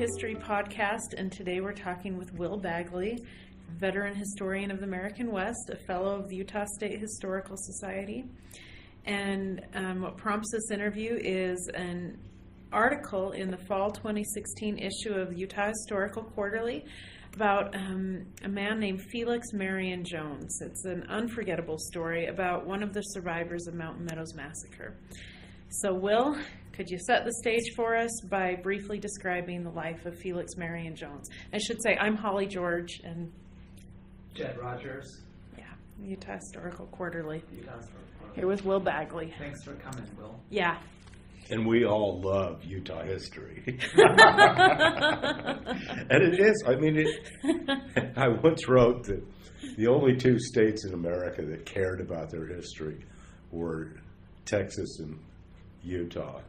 History podcast, and today we're talking with Will Bagley, veteran historian of the American West, a fellow of the Utah State Historical Society. And what prompts this interview is an article in the fall 2016 issue of the Utah Historical Quarterly about a man named Felix Marion Jones. It's an unforgettable story about one of the survivors of Mountain Meadows Massacre. So, Will, could you set the stage for us by briefly describing the life of Felix Marion Jones? I should say I'm Holly George and Jed Rogers. Yeah, Utah Historical Quarterly. Utah Historical Quarterly. Here with Will Bagley. Thanks for coming, Will. Yeah. And we all love Utah history. And it is. I mean, I once wrote that the only two states in America that cared about their history were Texas and Utah.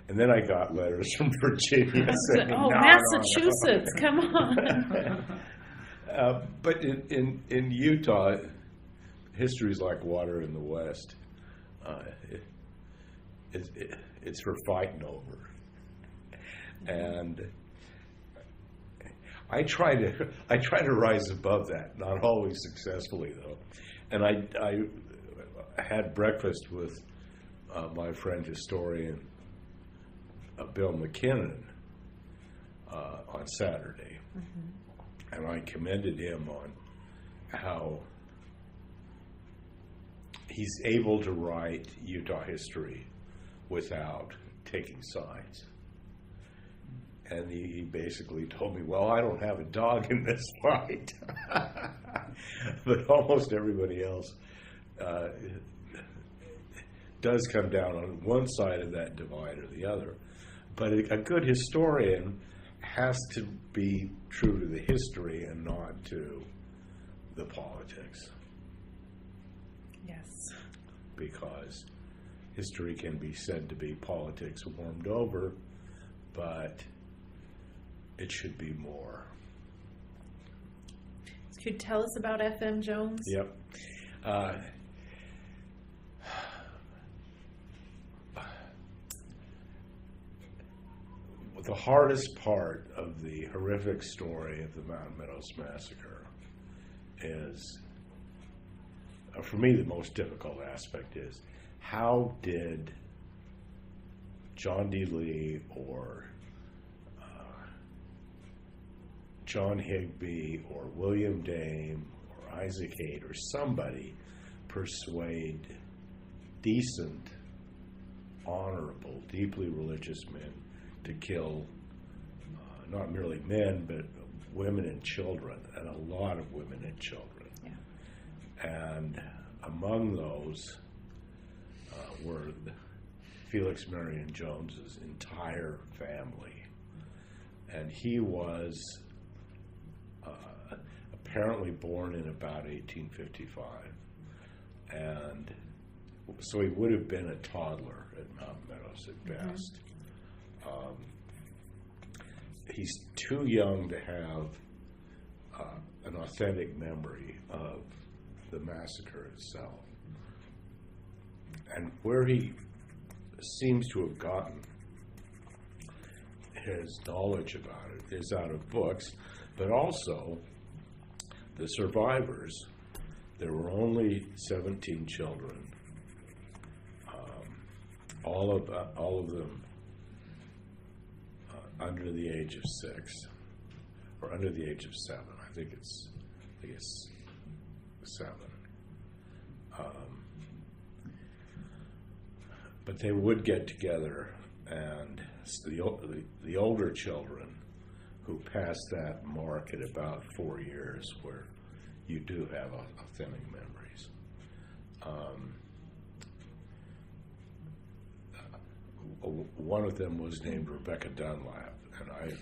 And then I got letters from Virginia saying, Massachusetts, come on. But in Utah, history is like water in the West. It's for fighting over. And I try to rise above that, not always successfully though. And I had breakfast with my friend historian Bill McKinnon on Saturday, and I commended him on how he's able to write Utah history without taking sides. And he basically told me, well, I don't have a dog in this fight. But almost everybody else does come down on one side of that divide or the other. But a good historian has to be true to the history and not to the politics. Yes. Because history can be said to be politics warmed over, but it should be more. Could you tell us about F.M. Jones? Yep. The hardest part of the horrific story of the Mountain Meadows Massacre is, for me, the most difficult aspect is, how did John D. Lee or John Higbee or William Dame or Isaac Haight or somebody persuade decent, honorable, deeply religious men to kill not merely men, but women and children, and a lot of women and children. Yeah. And among those were Felix Marion Jones's entire family. And he was apparently born in about 1855. And so he would have been a toddler at Mountain Meadows at best. He's too young to have an authentic memory of the massacre itself. And where he seems to have gotten his knowledge about it is out of books, but also the survivors. There were only 17 children, all of them under the age of 6, or under the age of 7. I think it's 7. But they would get together, and the older children who passed that mark at about 4 years, where you do have authentic memories. One of them was named Rebecca Dunlap, and I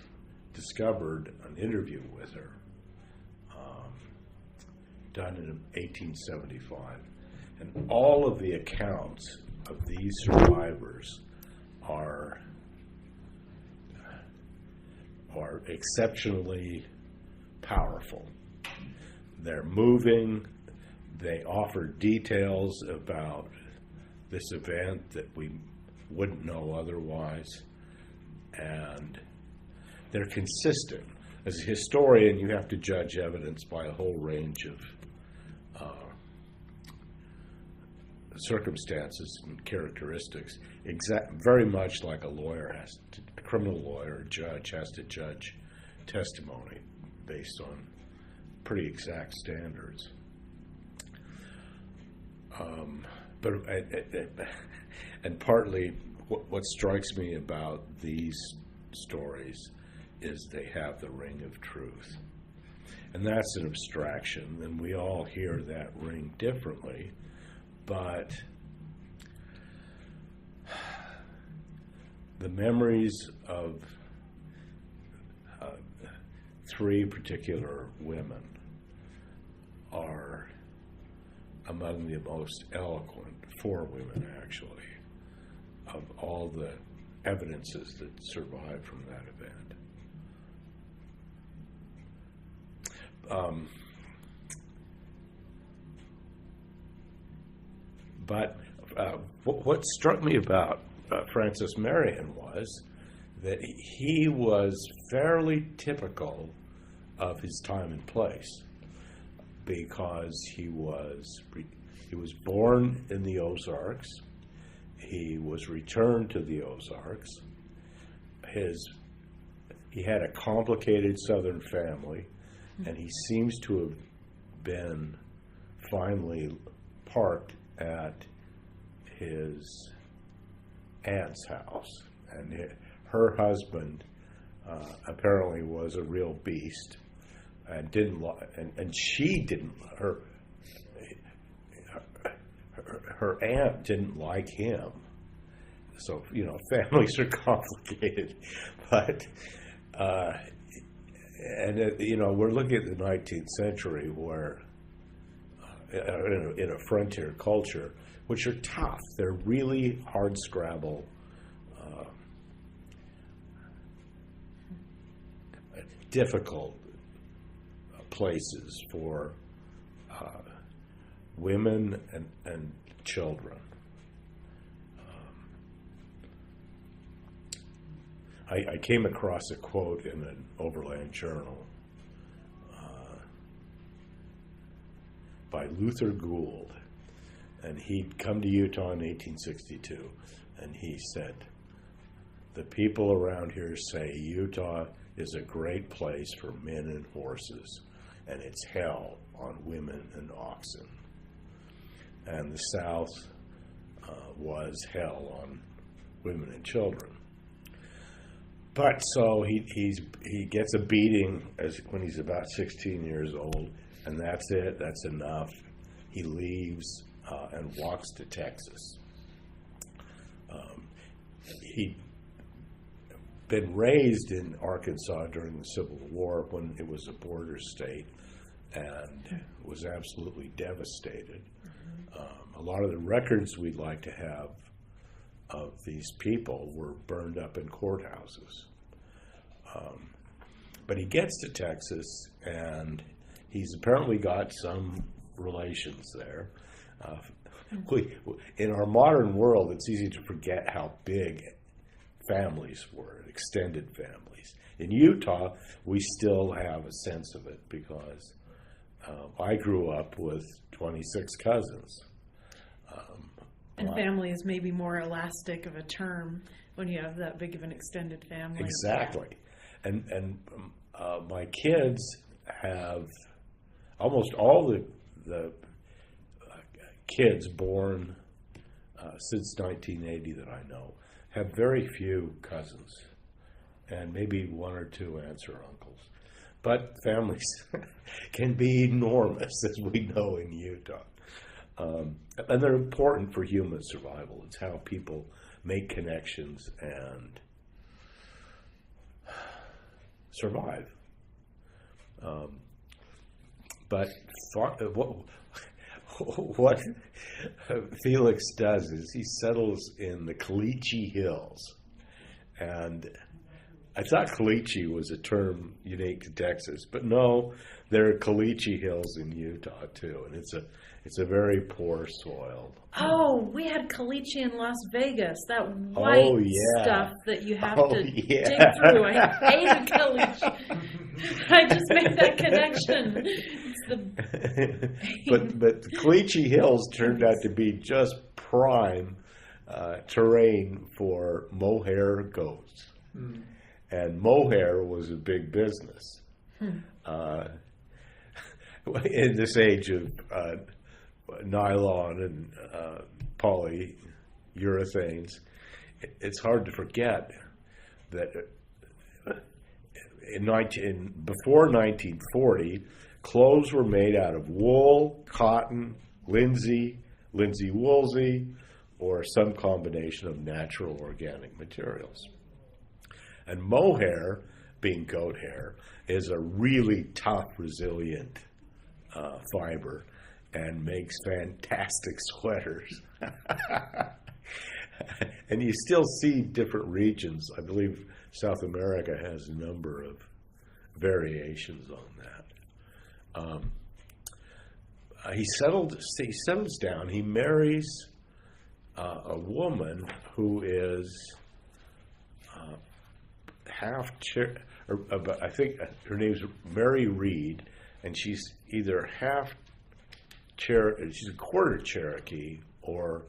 discovered an interview with her done in 1875. And all of the accounts of these survivors are exceptionally powerful. They're moving. They offer details about this event that we wouldn't know otherwise. And they're consistent. As a historian, you have to judge evidence by a whole range of circumstances and characteristics, very much like a criminal lawyer or judge has to judge testimony based on pretty exact standards. And partly what strikes me about these stories is they have the ring of truth. And that's an abstraction, and we all hear that ring differently. But the memories of three particular women are among the most eloquent, four women actually, of all the evidences that survived from that event. But what struck me about Francis Marion was that he was fairly typical of his time and place, because he was born in the Ozarks. He was returned to the Ozarks. He had a complicated Southern family, and he seems to have been finally parked at his aunt's house, and her husband apparently was a real beast, and her aunt didn't like him. So families are complicated, but we're looking at the 19th century where in a frontier culture, which are tough. They're really hardscrabble, difficult places for women and children. I came across a quote in an Overland Journal by Luther Gould, and he'd come to Utah in 1862, and he said, "The people around here say Utah is a great place for men and horses, and it's hell on women and oxen." And the South was hell on women and children. But so he gets a beating when he's about 16 years old, and that's it. That's enough. He leaves and walks to Texas. He'd been raised in Arkansas during the Civil War when it was a border state, and was absolutely devastated. A lot of the records we'd like to have of these people were burned up in courthouses. But he gets to Texas, and he's apparently got some relations there. In our modern world, it's easy to forget how big families were, extended families. In Utah, we still have a sense of it because I grew up with 26 cousins. And family is maybe more elastic of a term when you have that big of an extended family. Exactly. And my kids have almost all the kids born since 1980 that I know have very few cousins, and maybe one or two aunts or uncles. But families can be enormous, as we know in Utah. And they're important for human survival. It's how people make connections and survive. But what Felix does is he settles in the Caliche Hills, and I thought caliche was a term unique to Texas, but no, there are caliche hills in Utah too, and it's a very poor soil. Oh, we had caliche in Las Vegas. That white stuff that you have to dig through. I hated caliche. I just made that connection. It's but the caliche hills turned out to be just prime terrain for mohair goats. And mohair was a big business. In this age of nylon and polyurethanes, it's hard to forget that before 1940, clothes were made out of wool, cotton, linsey woolsey, or some combination of natural organic materials. And mohair, being goat hair, is a really tough, resilient fiber and makes fantastic sweaters. And you still see different regions. I believe South America has a number of variations on that. He settles down. He marries a woman who is I think her name's Mary Reed, and she's either she's a quarter Cherokee or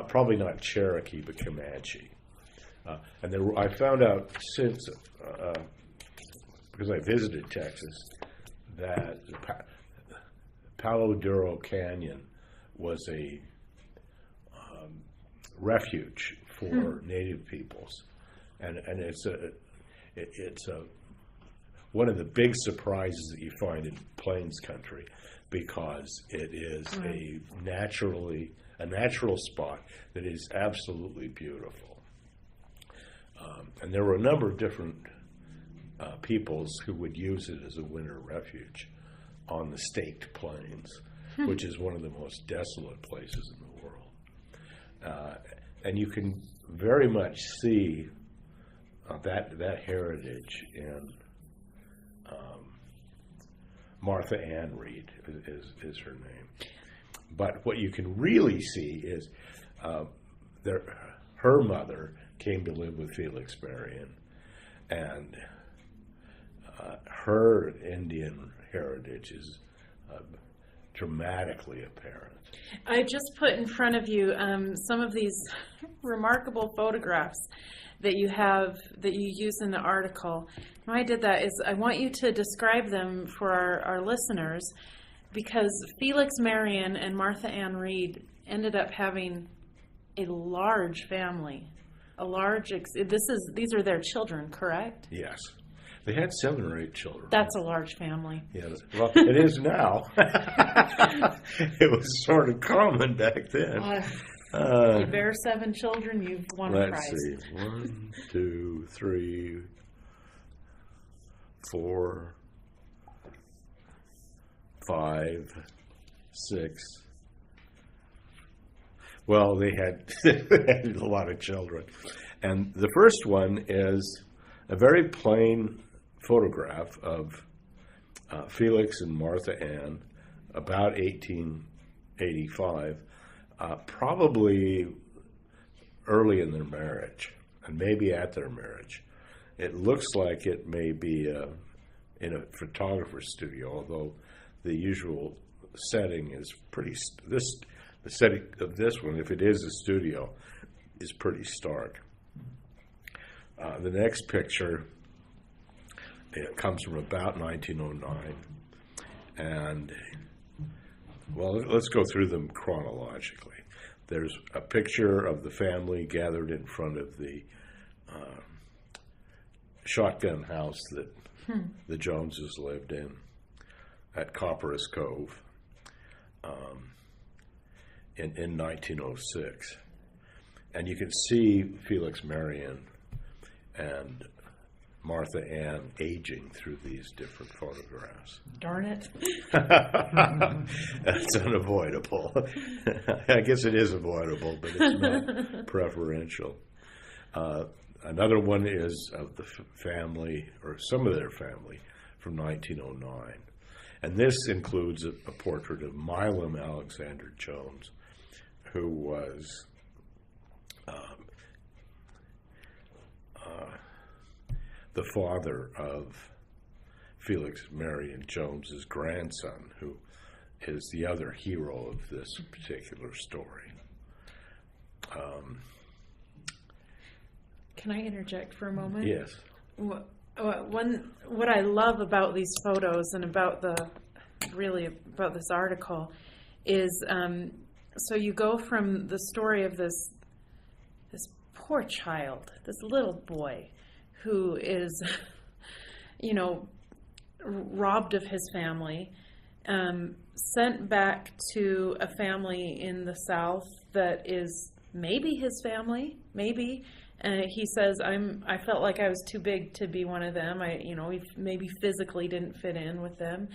probably not Cherokee, but Comanche. And I found out since, because I visited Texas, that Palo Duro Canyon was a refuge for Native peoples, and it's one of the big surprises that you find in Plains country, because it is a natural spot that is absolutely beautiful. And there were a number of different peoples who would use it as a winter refuge on the Staked Plains, which is one of the most desolate places in the world. And you can very much see that heritage in Martha Ann Reed is her name. But what you can really see is her mother came to live with Felix Marion, and her Indian heritage is dramatically apparent. I just put in front of you some of these remarkable photographs that you use in the article. Why I did that is I want you to describe them for our listeners, because Felix Marion and Martha Ann Reed ended up having a large family. These are their children, correct? Yes. They had 7 or 8 children. That's a large family. Yeah, well, it is now. It was sort of common back then. You bear 7 children, you've won a prize. Let's see. 1, 2, 3, 4, 5, 6. Well, they had a lot of children. And the first one is a very plain photograph of Felix and Martha Ann about 1885, probably early in their marriage, and maybe at their marriage. It looks like it may be in a photographer's studio, although the usual setting is the setting of this one, if it is a studio, is pretty stark. The next picture, it comes from about 1909, and well, let's go through them chronologically. There's a picture of the family gathered in front of the shotgun house that the Joneses lived in at Copperas Cove in 1906. And you can see Felix Marion and Martha Ann aging through these different photographs. Darn it. That's unavoidable. I guess it is avoidable, but it's not preferential. Another one is of the family, or some of their family, from 1909. And this includes a portrait of Milam Alexander Jones, who was the father of Felix Marion Jones's grandson, who is the other hero of this particular story. Can I interject for a moment? Yes. What I love about these photos and about this article is, so you go from the story of this poor child, this little boy, who is, robbed of his family, sent back to a family in the South that is maybe his family, maybe. He says, I felt like I was too big to be one of them. He maybe physically didn't fit in with them.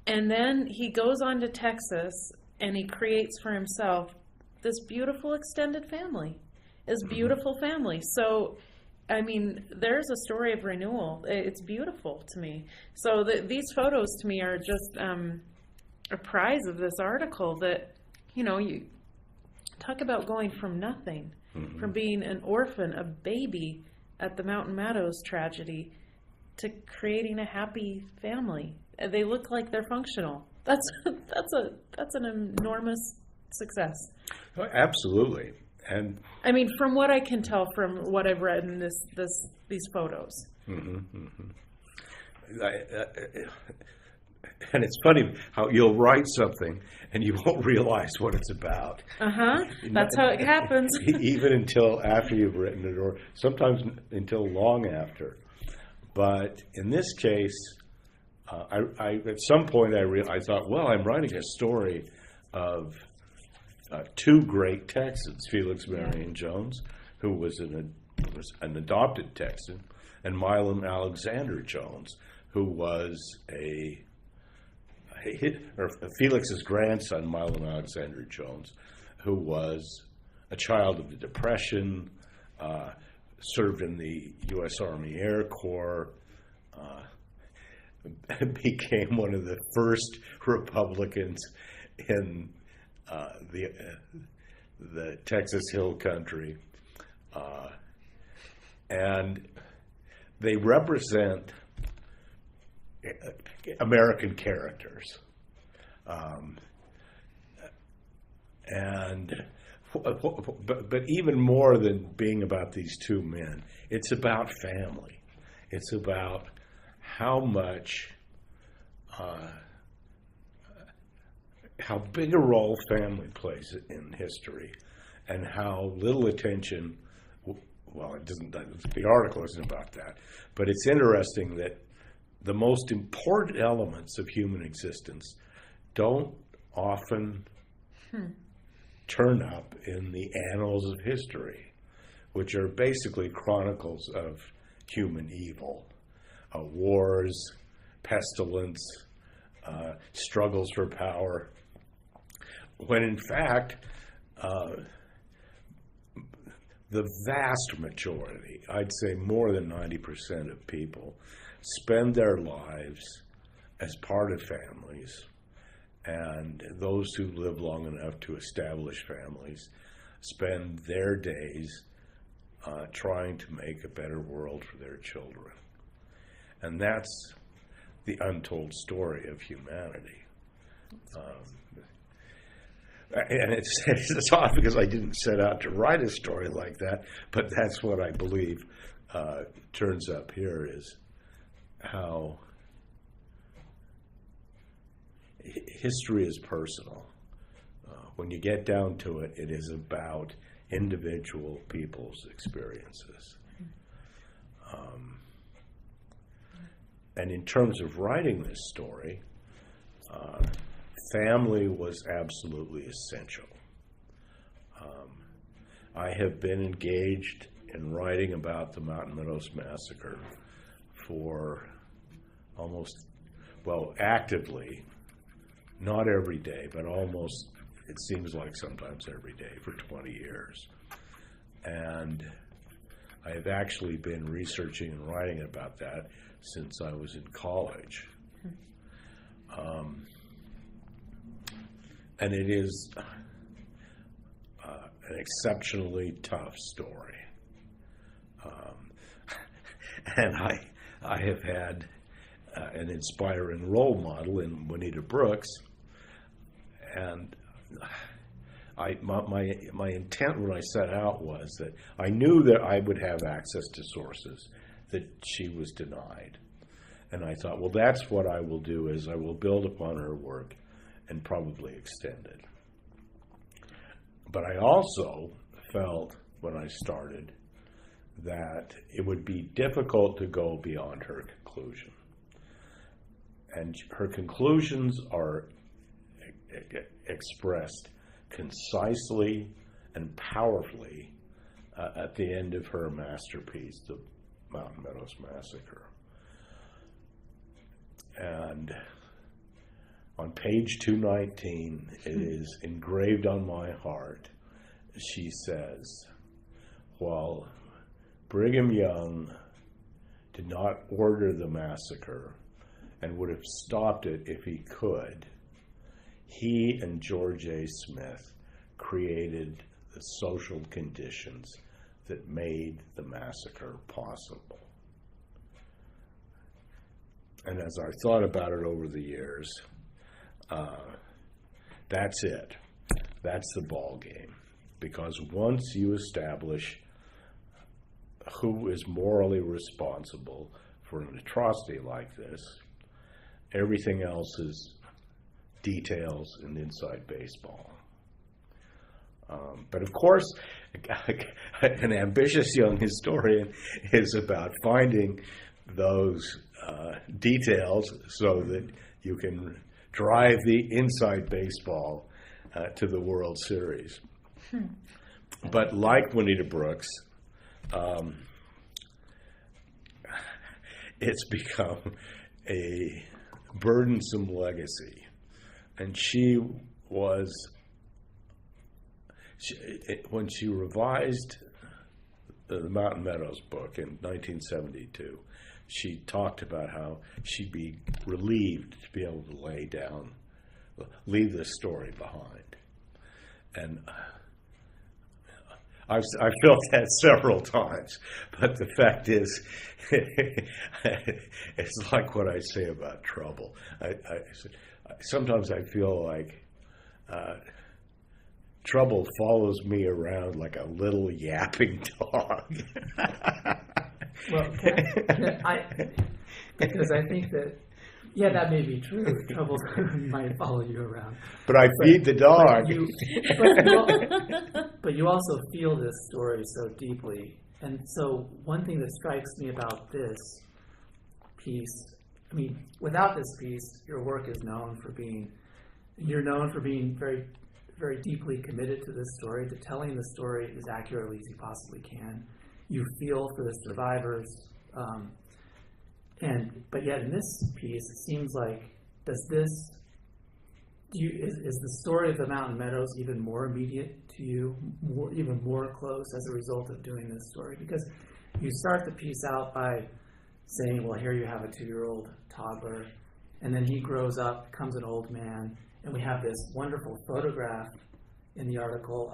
And then he goes on to Texas and he creates for himself this beautiful extended family, this beautiful family. So, there's a story of renewal. It's beautiful to me. So these photos to me are just a prize of this article that, you talk about going from nothing. From being an orphan, a baby at the Mountain Meadows tragedy, to creating a happy family. They look like they're functional. That's an enormous success. Oh, absolutely. And from what I can tell from what I've read in these photos. And it's funny how you'll write something and you won't realize what it's about. That's how it happens. Even until after you've written it, or sometimes until long after. But in this case, I at some point I thought, well, I'm writing a story of two great Texans, Felix Marion Jones, who was an adopted Texan, and Milam Alexander Jones, who was Felix's grandson, Milam Alexander Jones, who was a child of the Depression, served in the U.S. Army Air Corps, became one of the first Republicans in the Texas Hill Country, and they represent American characters, but even more than being about these two men, it's about family. It's about how big a role family plays in history, and how little attention. Well, it doesn't. The article isn't about that, but it's interesting that the most important elements of human existence don't often turn up in the annals of history, which are basically chronicles of human evil, wars, pestilence, struggles for power, when in fact the vast majority, I'd say more than 90% of people, spend their lives as part of families, and those who live long enough to establish families spend their days trying to make a better world for their children. And that's the untold story of humanity. And it's odd because I didn't set out to write a story like that, but that's what I believe turns up here, is how history is personal. When you get down to it, it is about individual people's experiences. And in terms of writing this story, family was absolutely essential. I have been engaged in writing about the Mountain Meadows Massacre for actively, not every day, but almost, it seems like sometimes every day, for 20 years. And I've actually been researching and writing about that since I was in college. And it is an exceptionally tough story. And I have had an inspiring role model in Juanita Brooks, and my intent when I set out was that I knew that I would have access to sources that she was denied. And I thought, well, that's what I will do, is I will build upon her work and probably extend it. But I also felt when I started that it would be difficult to go beyond her conclusion. And her conclusions are expressed concisely and powerfully at the end of her masterpiece, the Mountain Meadows Massacre. And on page 219, it is engraved on my heart. She says, while Brigham Young did not order the massacre and would have stopped it if he could, he and George A. Smith created the social conditions that made the massacre possible. And as I thought about it over the years, that's it. That's the ball game. Because once you establish who is morally responsible for an atrocity like this, everything else is details and inside baseball. But of course, an ambitious young historian is about finding those details so that you can drive the inside baseball to the World Series. But like Juanita Brooks, it's become a burdensome legacy. And when she revised the Mountain Meadows book in 1972, she talked about how she'd be relieved to be able to leave this story behind. And I've felt that several times, but the fact is, it's like what I say about trouble. Sometimes I feel like trouble follows me around like a little yapping dog. Well, because I think that, that may be true. Trouble might follow you around. But I feed the dog. But you also feel this story so deeply. And so one thing that strikes me about this piece, I mean, without this piece, your work is known for being very, very deeply committed to this story, to telling the story as accurately as you possibly can. You feel for the survivors, but yet in this piece, it seems like is the story of the Mountain Meadows even more immediate to you, even more close as a result of doing this story? Because you start the piece out by saying, well, here you have a 2-year-old toddler, and then he grows up, becomes an old man, and we have this wonderful photograph in the article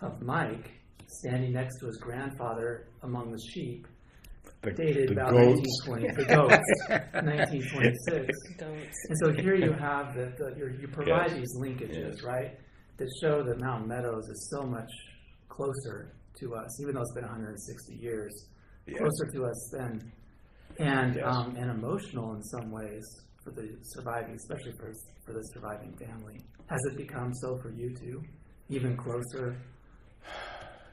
of Mike standing next to his grandfather among the sheep, dated about goats. 1926. Goats. And so here you have you provide these linkages, right, that show that Mountain Meadows is so much closer to us, even though it's been 160 years, closer to us then, and emotional in some ways for the surviving, especially for the surviving family. Has it become so for you too, even closer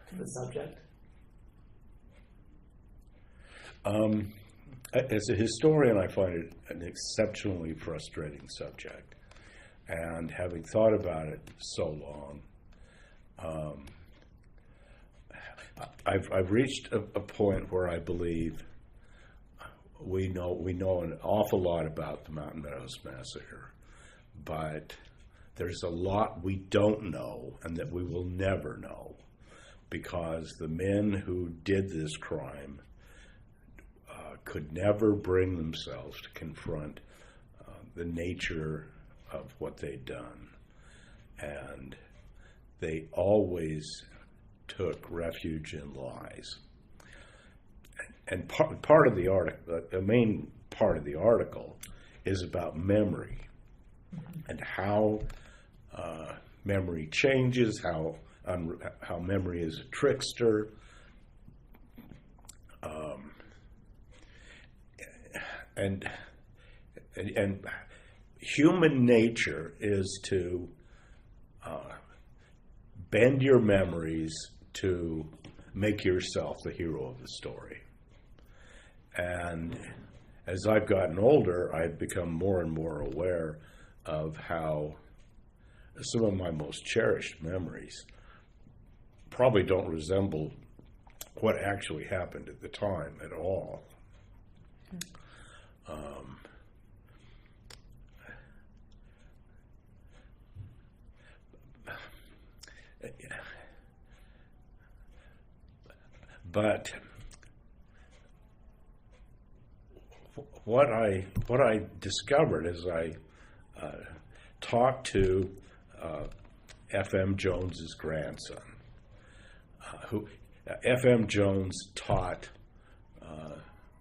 to the subject? As a historian, I find it an exceptionally frustrating subject. And having thought about it so long, I've reached a point where I believe we know an awful lot about the Mountain Meadows Massacre, but there's a lot we don't know and that we will never know. because the men who did this crime could never bring themselves to confront the nature of what they'd done. And they always took refuge in lies. And part of the article, the main part of the article, is about memory and how memory changes, how memory is a trickster. And human nature is to bend your memories to make yourself the hero of the story. And as I've gotten older, I've become more and more aware of how some of my most cherished memories probably don't resemble what actually happened at the time at all. But what I discovered as I talked to F.M. Jones's grandson, who F.M. Jones taught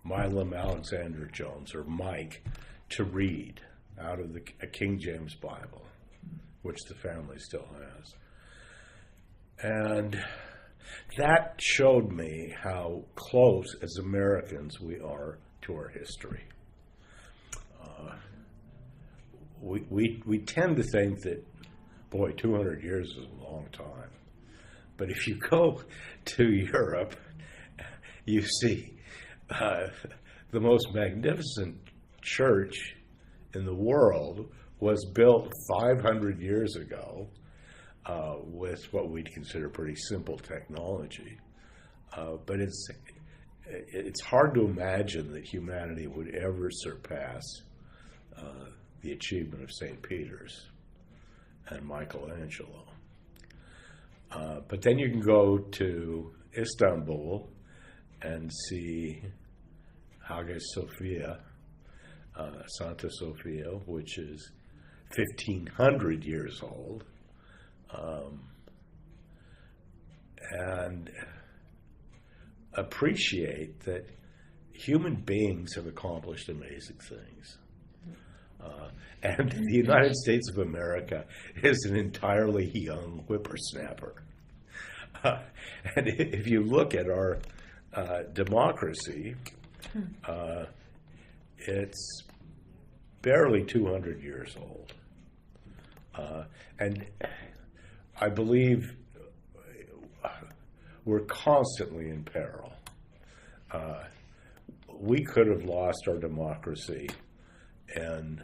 Milam Alexander Jones, or Mike, to read out of a King James Bible, which the family still has. And that showed me how close as Americans we are to our history. We tend to think that, boy, 200 years is a long time. But if you go to Europe, you see the most magnificent church in the world was built 500 years ago with what we'd consider pretty simple technology. But it's hard to imagine that humanity would ever surpass the achievement of St. Peter's and Michelangelo. But then you can go to Istanbul and see Hagia Sophia, Santa Sophia, which is 1,500 years old. And appreciate that human beings have accomplished amazing things. And the United States of America is an entirely young whippersnapper. And if you look at our democracy, it's barely 200 years old. And I believe we're constantly in peril. We could have lost our democracy in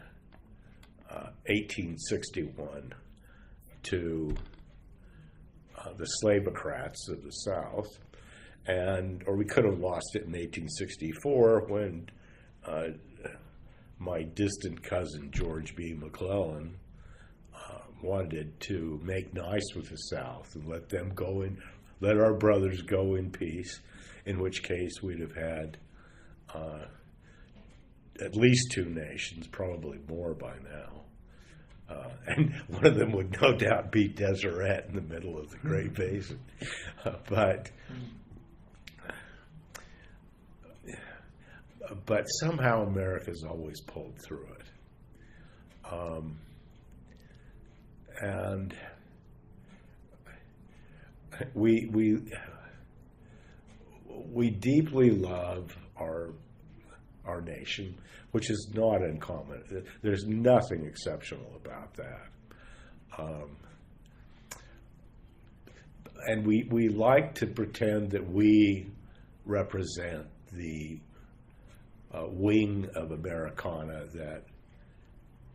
1861 to the slavocrats of the South, or we could have lost it in 1864 when my distant cousin George B. McClellan wanted to make nice with the South and let our brothers go in peace, in which case we'd have had at least two nations, probably more by now. And one of them would no doubt be Deseret in the middle of the Great Basin. But somehow America's always pulled through it. And we deeply love our nation, which is not uncommon. There's nothing exceptional about that. And we like to pretend that we represent the wing of Americana that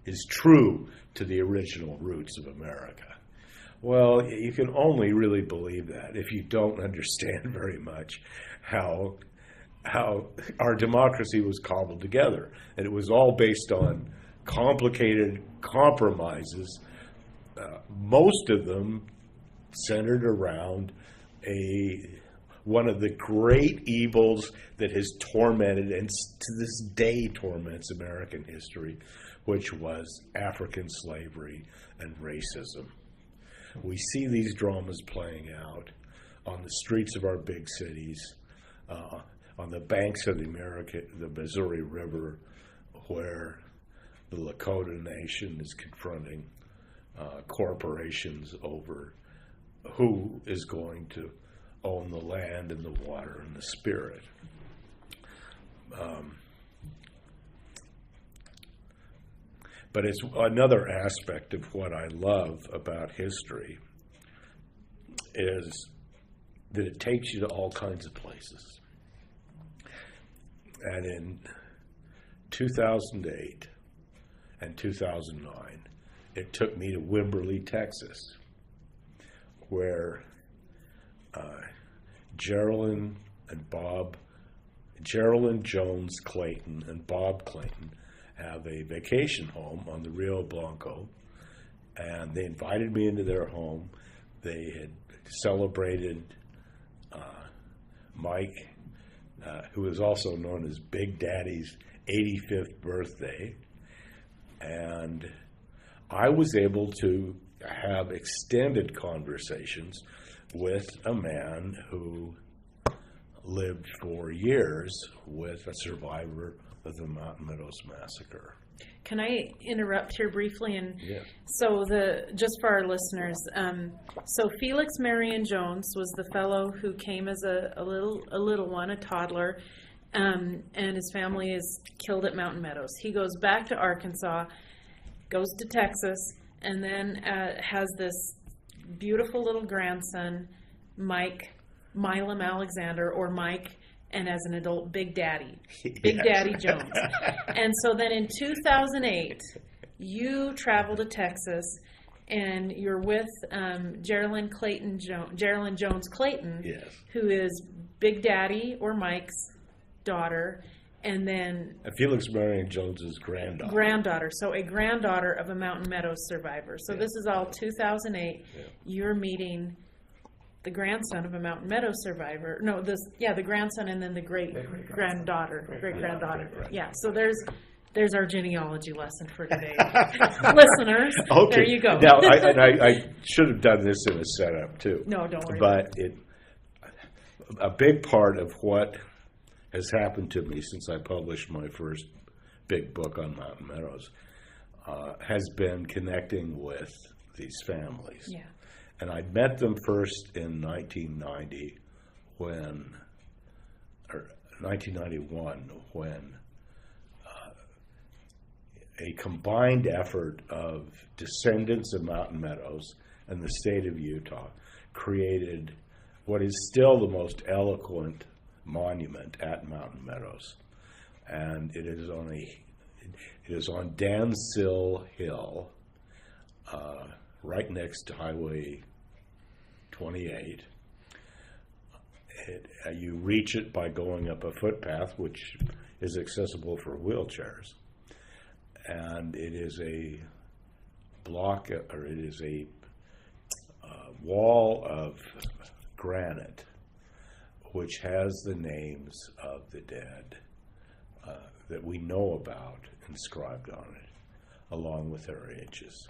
is true to the original roots of America. Well, you can only really believe that if you don't understand very much how our democracy was cobbled together. And it was all based on complicated compromises, most of them centered around one of the great evils that has tormented and to this day torments American history, which was African slavery and racism. We see these dramas playing out on the streets of our big cities, on the banks of the Missouri River, where the Lakota Nation is confronting corporations over who is going to own the land and the water and the spirit. But it's another aspect of what I love about history is that it takes you to all kinds of places. And in 2008 and 2009, it took me to Wimberley, Texas, where Geraldine Jones Clayton and Bob Clayton have a vacation home on the Rio Blanco, and they invited me into their home. They had celebrated Mike, who is also known as Big Daddy's 85th birthday, and I was able to have extended conversations with a man who lived for years with a survivor of the Mountain Meadows Massacre. Can I interrupt here briefly? And Yeah. so just for our listeners, so Felix Marion Jones was the fellow who came as a little one, a toddler, and his family is killed at Mountain Meadows. He goes back to Arkansas, goes to Texas, and then has this beautiful little grandson, Milam Alexander, or Mike, and as an adult, Big Daddy Jones. And so then in 2008, you travel to Texas, and you're with Geraldine Jones Clayton, Yes. who is Big Daddy or Mike's daughter, and then Felix Marion Jones's granddaughter. So a granddaughter of a Mountain Meadows survivor. So this is all 2008. Yeah. You're meeting the grandson of a Mountain Meadows survivor. No, the grandson, and then the great granddaughter. Yeah. So there's our genealogy lesson for today, listeners. Okay. There you go. Now, I should have done this in a setup too. No, don't worry. But a big part of what has happened to me since I published my first big book on Mountain Meadows has been connecting with these families. Yeah. And I met them first in 1991, when a combined effort of descendants of Mountain Meadows and the state of Utah created what is still the most eloquent monument at Mountain Meadows, and it is on Dansill Hill, right next to Highway 28. You reach it by going up a footpath, which is accessible for wheelchairs, and it is a wall of granite which has the names of the dead that we know about inscribed on it, along with their ages.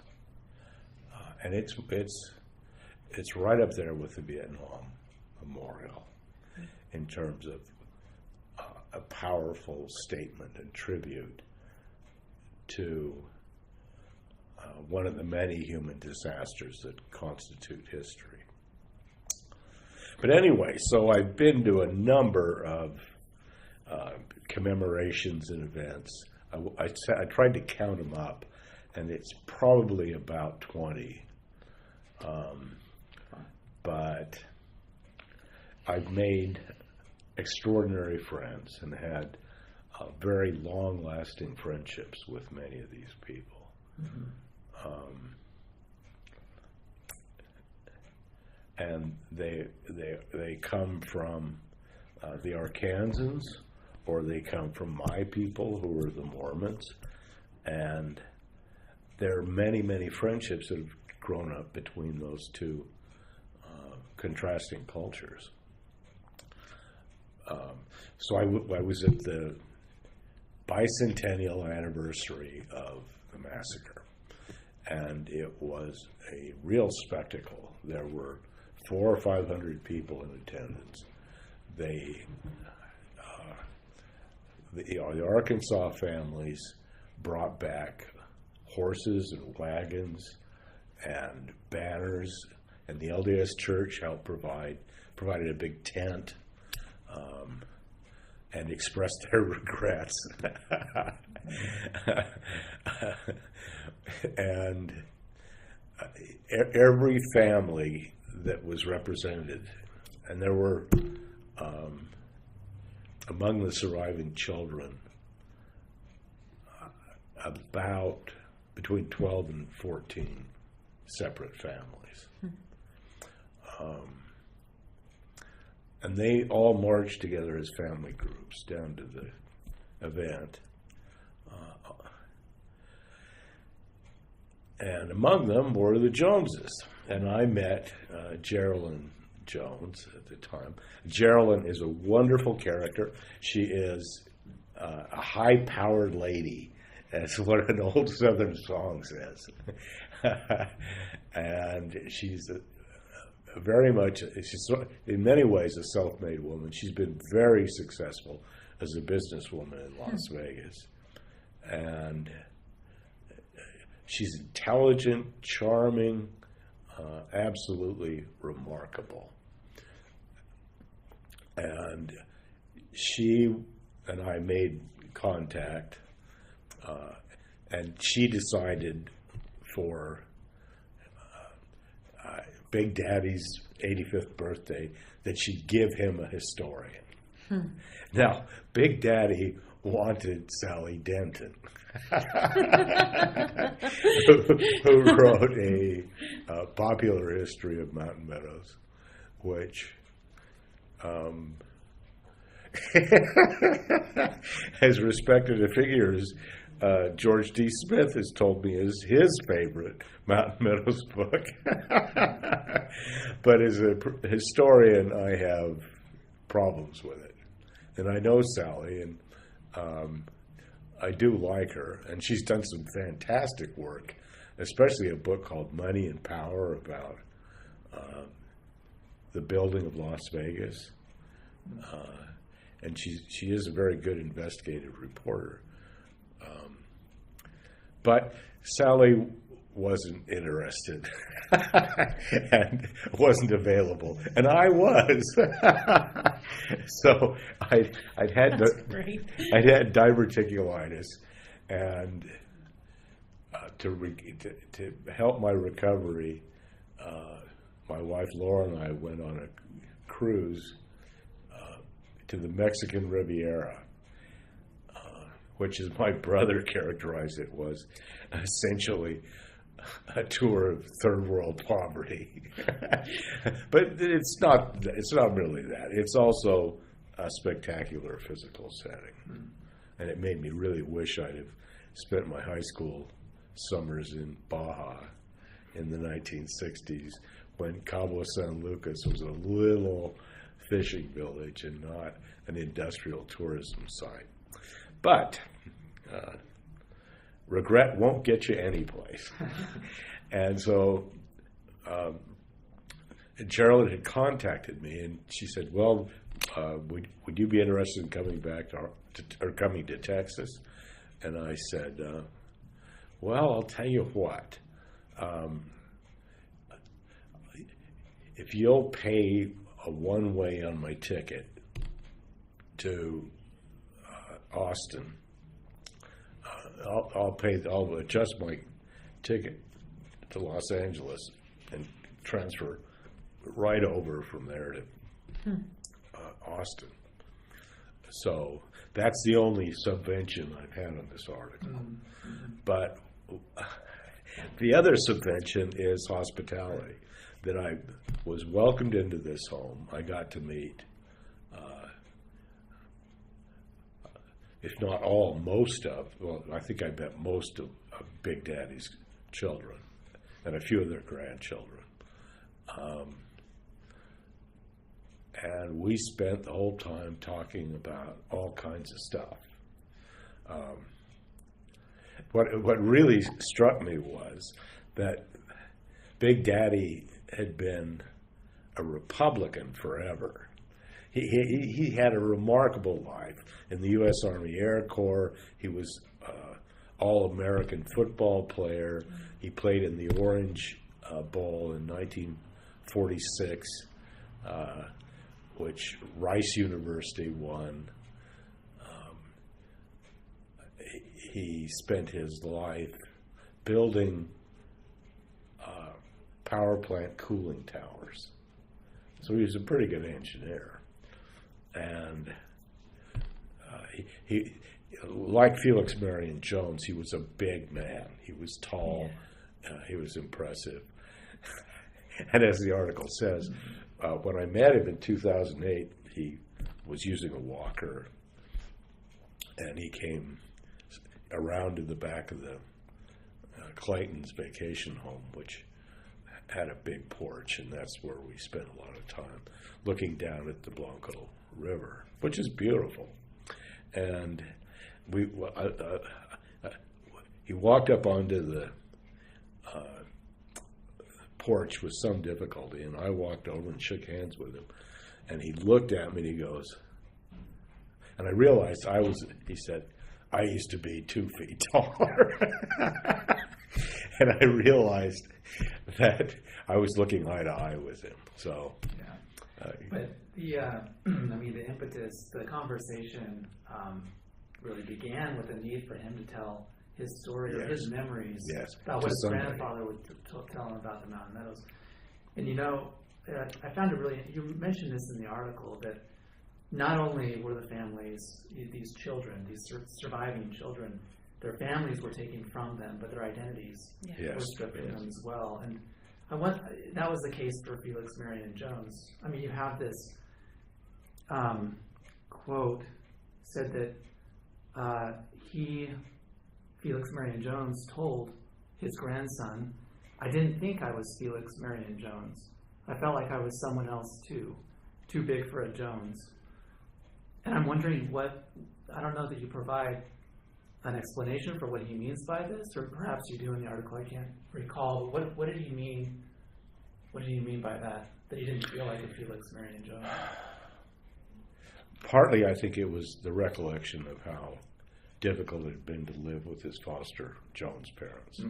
And it's right up there with the Vietnam Memorial in terms of a powerful statement and tribute to one of the many human disasters that constitute history. But anyway, so I've been to a number of commemorations and events. I tried to count them up, and it's probably about 20. But I've made extraordinary friends and had very long-lasting friendships with many of these people. Mm-hmm. And they come from the Arkansans, or they come from my people, who are the Mormons, and there are many, many friendships that have grown up between those two contrasting cultures. So I was at the bicentennial anniversary of the massacre, and it was a real spectacle. There were 400 or 500 people in attendance. The Arkansas families brought back horses and wagons and banners, and the LDS Church helped provided a big tent, and expressed their regrets. And every family that was represented, and there were among the surviving children about between 12 and 14 separate families. And they all marched together as family groups down to the event. And among them were the Joneses. And I met Geraldine Jones at the time. Geraldine is a wonderful character. She is a high-powered lady, as what an old Southern song says. And she's very much, she's in many ways a self-made woman. She's been very successful as a businesswoman in Las Vegas. And she's intelligent, charming, absolutely remarkable. And she and I made contact, and she decided for Big Daddy's 85th birthday that she'd give him a historian. Now, Big Daddy wanted Sally Denton, who wrote a popular history of Mountain Meadows, which as respected a figure as George D. Smith has told me is his favorite Mountain Meadows book. But as a historian, I have problems with it. And I know Sally, and I do like her, and she's done some fantastic work, especially a book called Money and Power about the building of Las Vegas. And she is a very good investigative reporter. But Sally wasn't interested and wasn't available, and I was. So I'd had diverticulitis, and to help my recovery, my wife Laura and I went on a cruise to the Mexican Riviera, which, as my brother characterized it, was essentially a tour of third world poverty. But it's not really that. It's also a spectacular physical setting. And it made me really wish I'd have spent my high school summers in Baja in the 1960s, when Cabo San Lucas was a little fishing village and not an industrial tourism site. But regret won't get you any place. And so Geraldine had contacted me, and she said, well, would you be interested in coming back or coming to Texas? And I said, well, I'll tell you what. If you'll pay a one-way on my ticket to Austin, I'll adjust my ticket to Los Angeles and transfer right over from there to Austin. So that's the only subvention I've had on this article. But the other subvention is hospitality, that I was welcomed into this home. I got to meet, if not all, I think I met most of Big Daddy's children and a few of their grandchildren. and we spent the whole time talking about all kinds of stuff. What really struck me was that Big Daddy had been a Republican forever. He had a remarkable life in the U.S. Army Air Corps. He was All-American football player. He played in the Orange Bowl in 1946, which Rice University won. He spent his life building power plant cooling towers. So he was a pretty good engineer. And he like Felix Marion Jones, he was a big man. He was tall. He was impressive. And as the article says, when I met him in 2008, he was using a walker. And he came around to the back of the Clayton's vacation home, which had a big porch, and that's where we spent a lot of time looking down at the Blanco River, which is beautiful. And he walked up onto the porch with some difficulty, and I walked over and shook hands with him, and he looked at me and he goes, and I realized he said, I used to be 2 feet taller. And I realized that I was looking eye to eye with him. So, but the impetus, the conversation really began with the need for him to tell his story or his memories about what his grandfather would tell him about the Mountain Meadows. And I found it really, you mentioned this in the article, that not only were the families, these children, these surviving children, their families were taken from them, but their identities were stripped from them as well. And that was the case for Felix Marion Jones. I mean, you have this quote said that Felix Marion Jones, told his grandson, I didn't think I was Felix Marion Jones. I felt like I was someone else too big for a Jones. And I'm wondering I don't know that you provide an explanation for what he means by this, or perhaps you do in the article, I can't recall. What did he mean? What did he mean by that he didn't feel like a Felix Marion Jones? Partly, I think it was the recollection of how difficult it had been to live with his foster Jones parents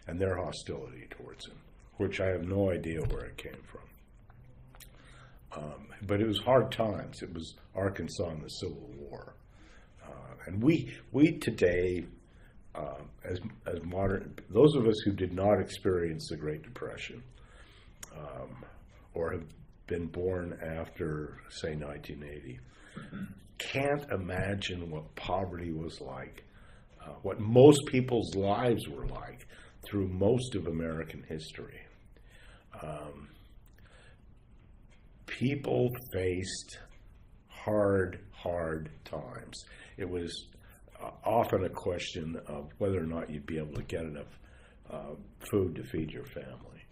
and their hostility towards him, which I have no idea where it came from. But it was hard times. It was Arkansas in the Civil War. And we today, as modern, those of us who did not experience the Great Depression or have been born after, say, 1980, can't imagine what poverty was like, what most people's lives were like through most of American history. People faced hard times. It was often a question of whether or not you'd be able to get enough food to feed your family.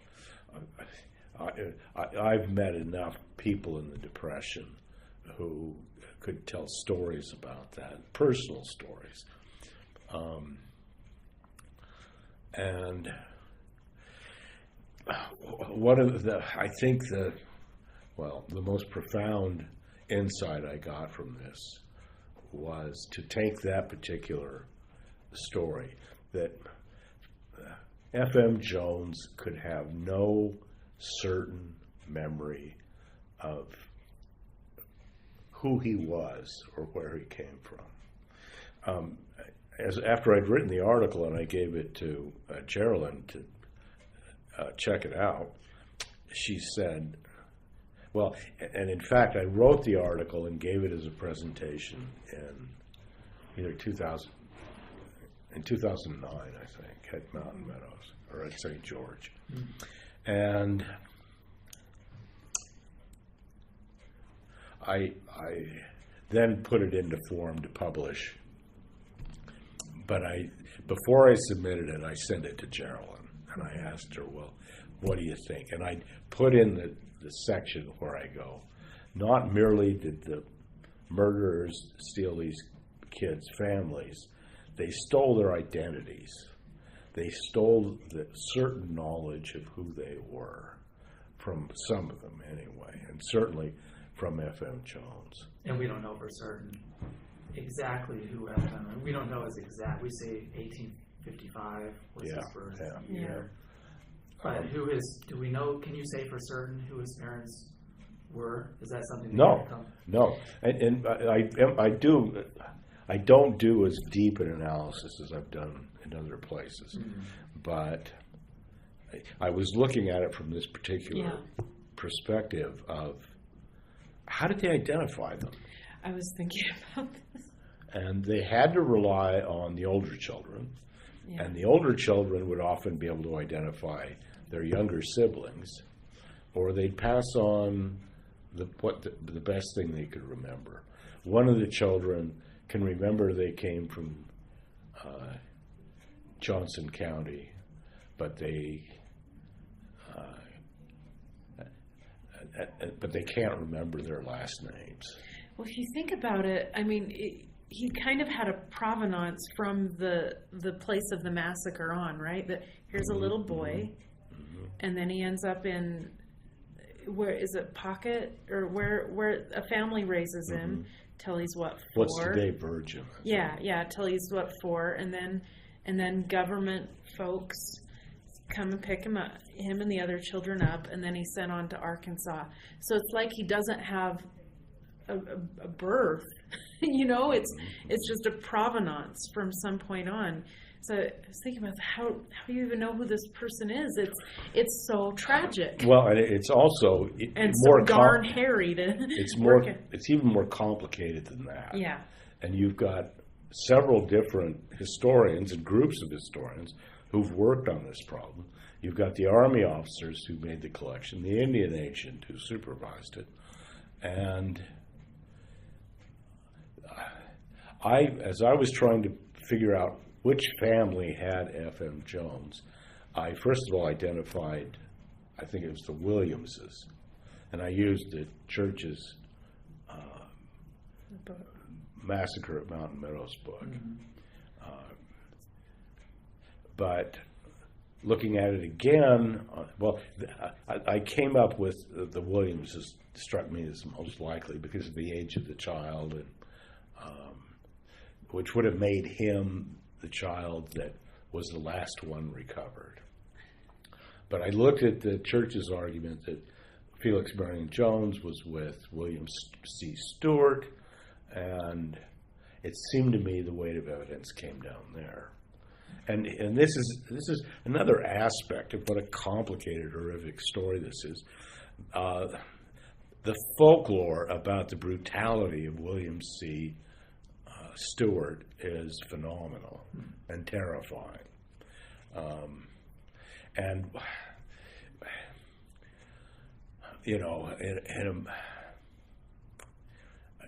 I've met enough people in the Depression who could tell stories about that, personal stories. And one of the most profound insight I got from this was to take that particular story, that F.M. Jones could have no certain memory of who he was or where he came from. After I'd written the article and I gave it to Geraldine to check it out, she said, well, and in fact, I wrote the article and gave it as a presentation in either 2009, I think, at Mountain Meadows or at St. George. And I then put it into form to publish. But before I submitted it, I sent it to Geraldine, and I asked her, well, what do you think? And I put in the section where I go, not merely did the murderers steal these kids' families, they stole their identities. They stole the certain knowledge of who they were, from some of them anyway, and certainly from F.M. Jones. And we don't know for certain exactly who F.M. We don't know his exact. We say 1855 was his birth year. But who is? Do we know? Can you say for certain who his parents were? Is that something? No. And I don't do as deep an analysis as I've done in other places, but I was looking at it from this particular perspective of how did they identify them? I was thinking about this. And they had to rely on the older children, and the older children would often be able to identify their younger siblings, or they'd pass on the best thing they could remember. One of the children can remember they came from Johnson County, but they can't remember their last names. Well, if you think about it, I mean, he kind of had a provenance from the place of the massacre on, right? That here's a little boy, and then he ends up in, where is it, Pocket, or where a family raises him till he's what, 4? What's today Virgin? Yeah, till he's what, 4, and then government folks come and pick him and the other children up, and then he's sent on to Arkansas. So it's like he doesn't have a birth, it's just a provenance from some point on. So I was thinking about how do you even know who this person is? It's so tragic. Well, and it's also and more so darn hairy to it's even more complicated than that. Yeah. And you've got several different historians and groups of historians who've worked on this problem. You've got the Army officers who made the collection, the Indian agent who supervised it, and as I was trying to figure out which family had F.M. Jones, I first of all identified, I think it was the Williamses, and I used the church's Massacre at Mountain Meadows book. But looking at it again, I came up with the Williamses struck me as most likely because of the age of the child, and which would have made him the child that was the last one recovered. But I looked at the church's argument that Felix Marion Jones was with William C. Stewart, and it seemed to me the weight of evidence came down there. And this is another aspect of what a complicated, horrific story this is. The folklore about the brutality of William C. Stewart is phenomenal and terrifying. And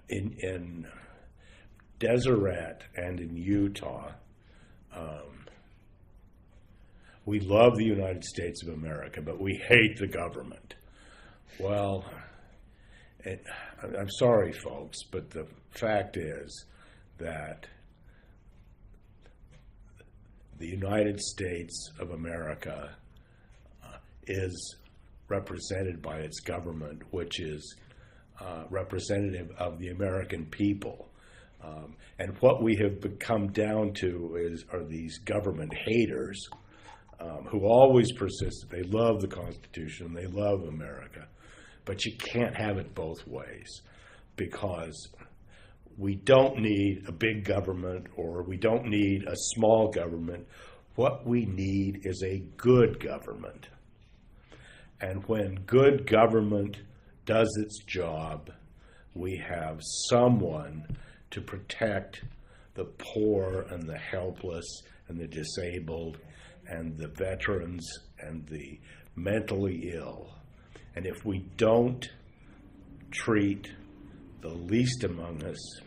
in Deseret and in Utah, we love the United States of America, but we hate the government. Well, I'm sorry, folks, but the fact is that the United States of America is represented by its government, which is representative of the American people. And what we have come down to are these government haters who always persist. They love the Constitution, they love America, but you can't have it both ways, because we don't need a big government or we don't need a small government. What we need is a good government. And when good government does its job, we have someone to protect the poor and the helpless and the disabled and the veterans and the mentally ill. And if we don't treat the least among us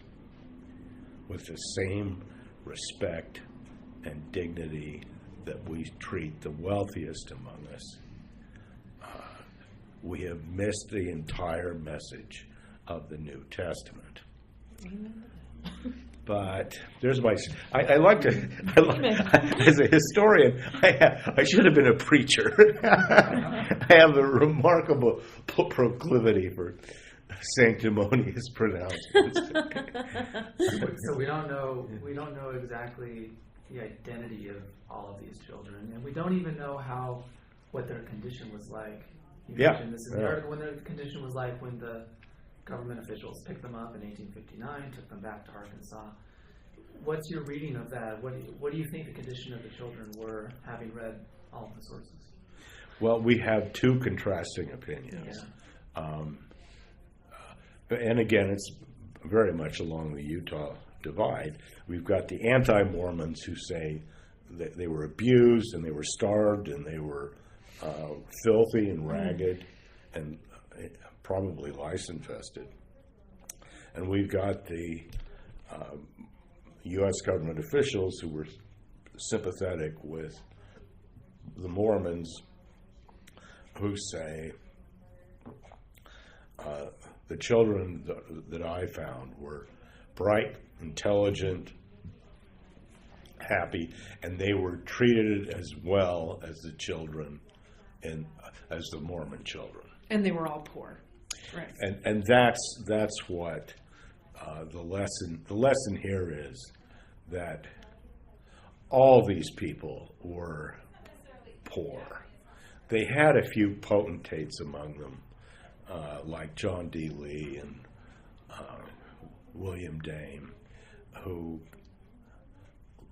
with the same respect and dignity that we treat the wealthiest among us, we have missed the entire message of the New Testament. Amen. But there's my. I like to. As a historian, I should have been a preacher. I have a remarkable proclivity for sanctimonious pronouncements. So we don't know exactly the identity of all of these children, and we don't even know what their condition was like. You mentioned this in the article, when their condition was like when the government officials picked them up in 1859, took them back to Arkansas. What's your reading of that? What do you think the condition of the children were, having read all of the sources? Well, we have two contrasting opinions. Yeah. And again, it's very much along the Utah divide. We've got the anti-Mormons who say that they were abused and they were starved and they were filthy and ragged and probably lice-infested. And we've got the U.S. government officials who were sympathetic with the Mormons who say the children that I found were bright, intelligent, happy, and they were treated as well as the children as the Mormon children. And they were all poor. Right. And that's what the lesson here is, that all these people were poor. They had a few potentates among them, like John D. Lee and William Dame, who,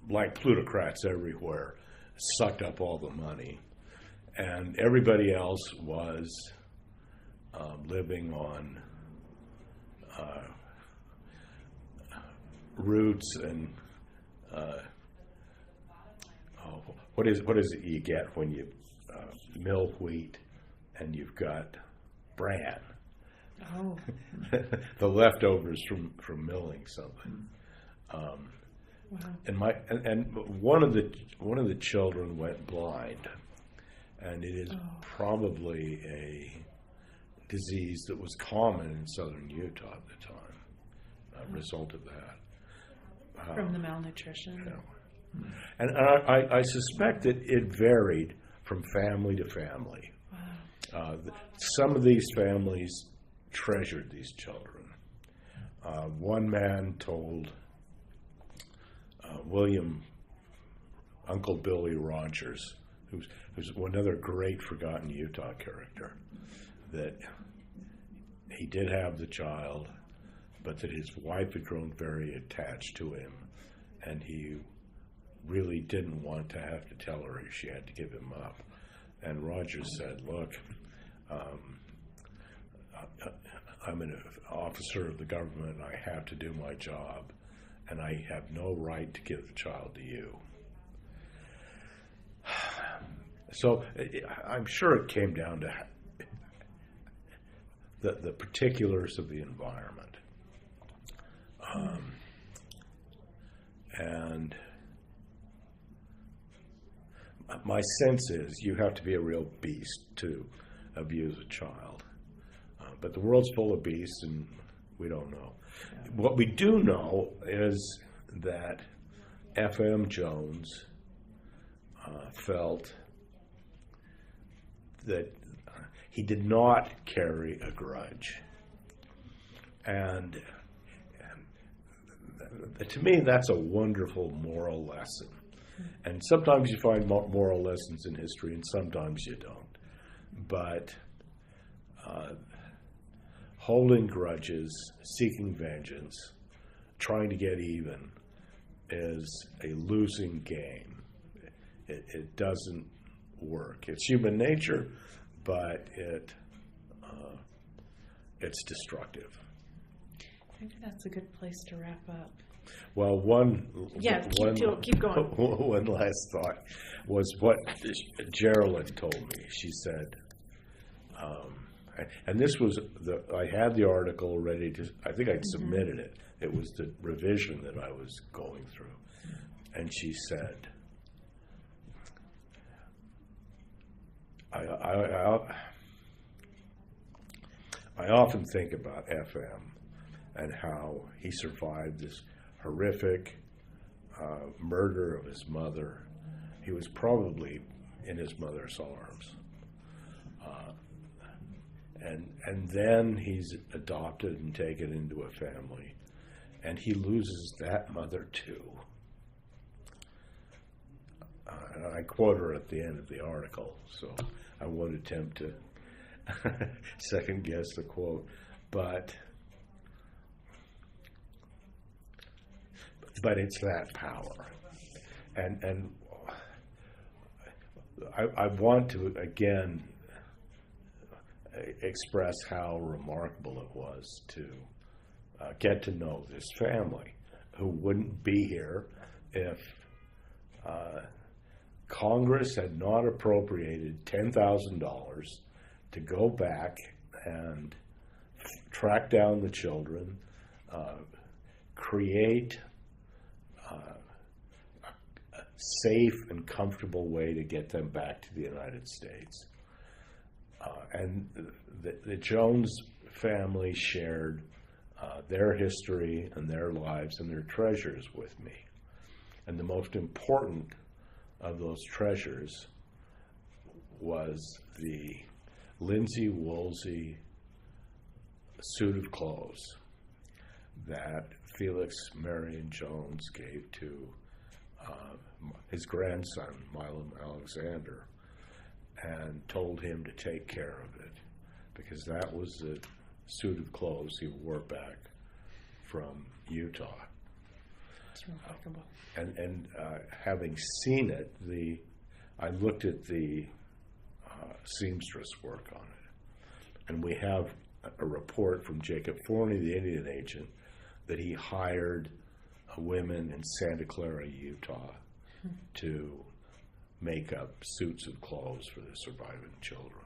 like plutocrats everywhere, sucked up all the money, and everybody else was living on roots and what is it you get when you mill wheat and you've got bran? Oh. The leftovers from milling something. Wow. And one of the children went blind, and it is probably a disease that was common in southern Utah at the time, a result of that. From the malnutrition. Yeah. And I suspect that it varied from family to family. Wow. Some of these families treasured these children. One man told William Uncle Billy Rogers, who's another great forgotten Utah character, that he did have the child, but that his wife had grown very attached to him, and he really didn't want to have to tell her she had to give him up. And Rogers said, look, I'm an officer of the government, I have to do my job, and I have no right to give the child to you. So I'm sure it came down to the particulars of the environment. And my sense is you have to be a real beast to abuse a child. But the world's full of beasts, and we don't know. Yeah. What we do know is that F.M. Jones felt that he did not carry a grudge. And to me, that's a wonderful moral lesson. And sometimes you find moral lessons in history, and sometimes you don't. But holding grudges, seeking vengeance, trying to get even is a losing game. It doesn't work. It's human nature, but it's destructive. I think that's a good place to wrap up. Well, keep going. One last thought was what Geraldine told me. She said, and this was I had the article ready to. I think I'd submitted it. It was the revision that I was going through, and she said, I often think about FM and how he survived this horrific murder of his mother. He was probably in his mother's arms. And then he's adopted and taken into a family, and he loses that mother too. And I quote her at the end of the article, so I won't attempt to second guess the quote, but it's that power. And I want to again express how remarkable it was to get to know this family, who wouldn't be here if Congress had not appropriated $10,000 to go back and track down the children, create a safe and comfortable way to get them back to the United States. And the Jones family shared their history and their lives and their treasures with me. And the most important of those treasures was the linsey woolsey suit of clothes that Felix Marion Jones gave to his grandson, Milam Alexander, and told him to take care of it, because that was the suit of clothes he wore back from Utah. It's remarkable. And having seen it, I looked at the seamstress work on it, and we have a report from Jacob Forney, the Indian agent, that he hired women in Santa Clara, Utah, to make up suits of clothes for the surviving children.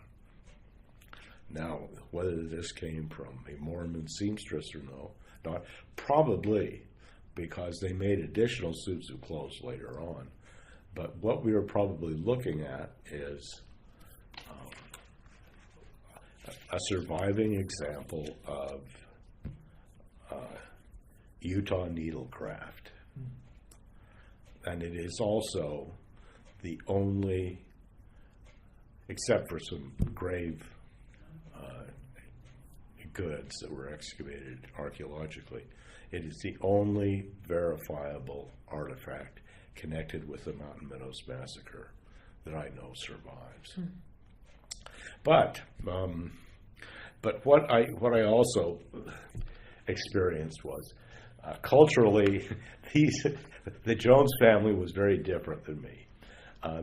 Now, whether this came from a Mormon seamstress or not, probably, because they made additional suits of clothes later on. But what we are probably looking at is a surviving example of Utah needlecraft. And it is also the only, except for some grave goods that were excavated archaeologically, it is the only verifiable artifact connected with the Mountain Meadows Massacre that I know survives. But what I also experienced was culturally, the Jones family was very different than me.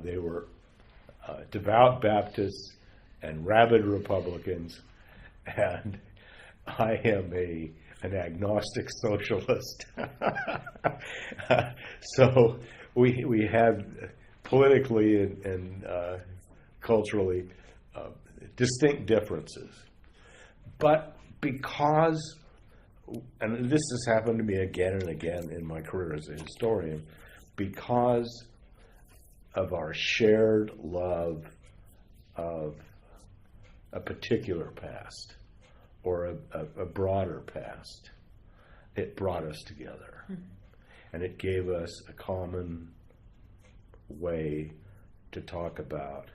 They were devout Baptists and rabid Republicans, and I am an agnostic socialist. So we had politically and culturally distinct differences. But because, and this has happened to me again and again in my career as a historian, because of our shared love of a particular past or a broader past, it brought us together. And it gave us a common way to talk about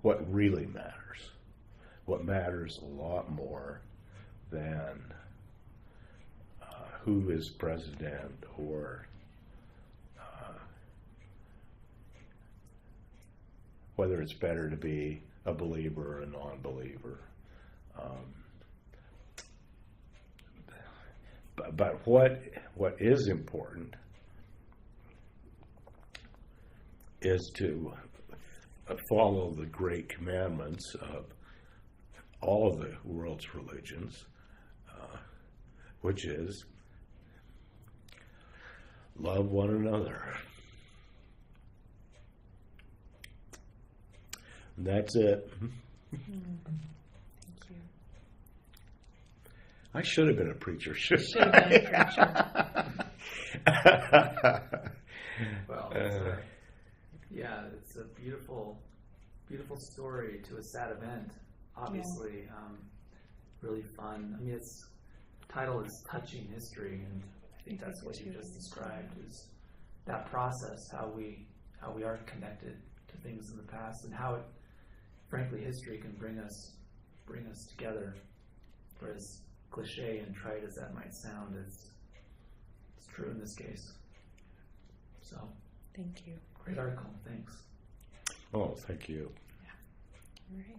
what really matters, what matters a lot more than who is president or whether it's better to be a believer or a non-believer. But what is important is to follow the great commandments of all of the world's religions, which is love one another. And that's it. Thank you. I should have been a preacher, shouldn't Should have been a preacher. Well, it's a beautiful, beautiful story to a sad event. Obviously, really fun. I mean, title is Touching History, and I think that's what you just described, is that process, how we are connected to things in the past, and how it, frankly, history can bring us together. For as cliche and trite as that might sound, it's true in this case. So, Thank you. great article. Thanks. Oh, thank you. All right.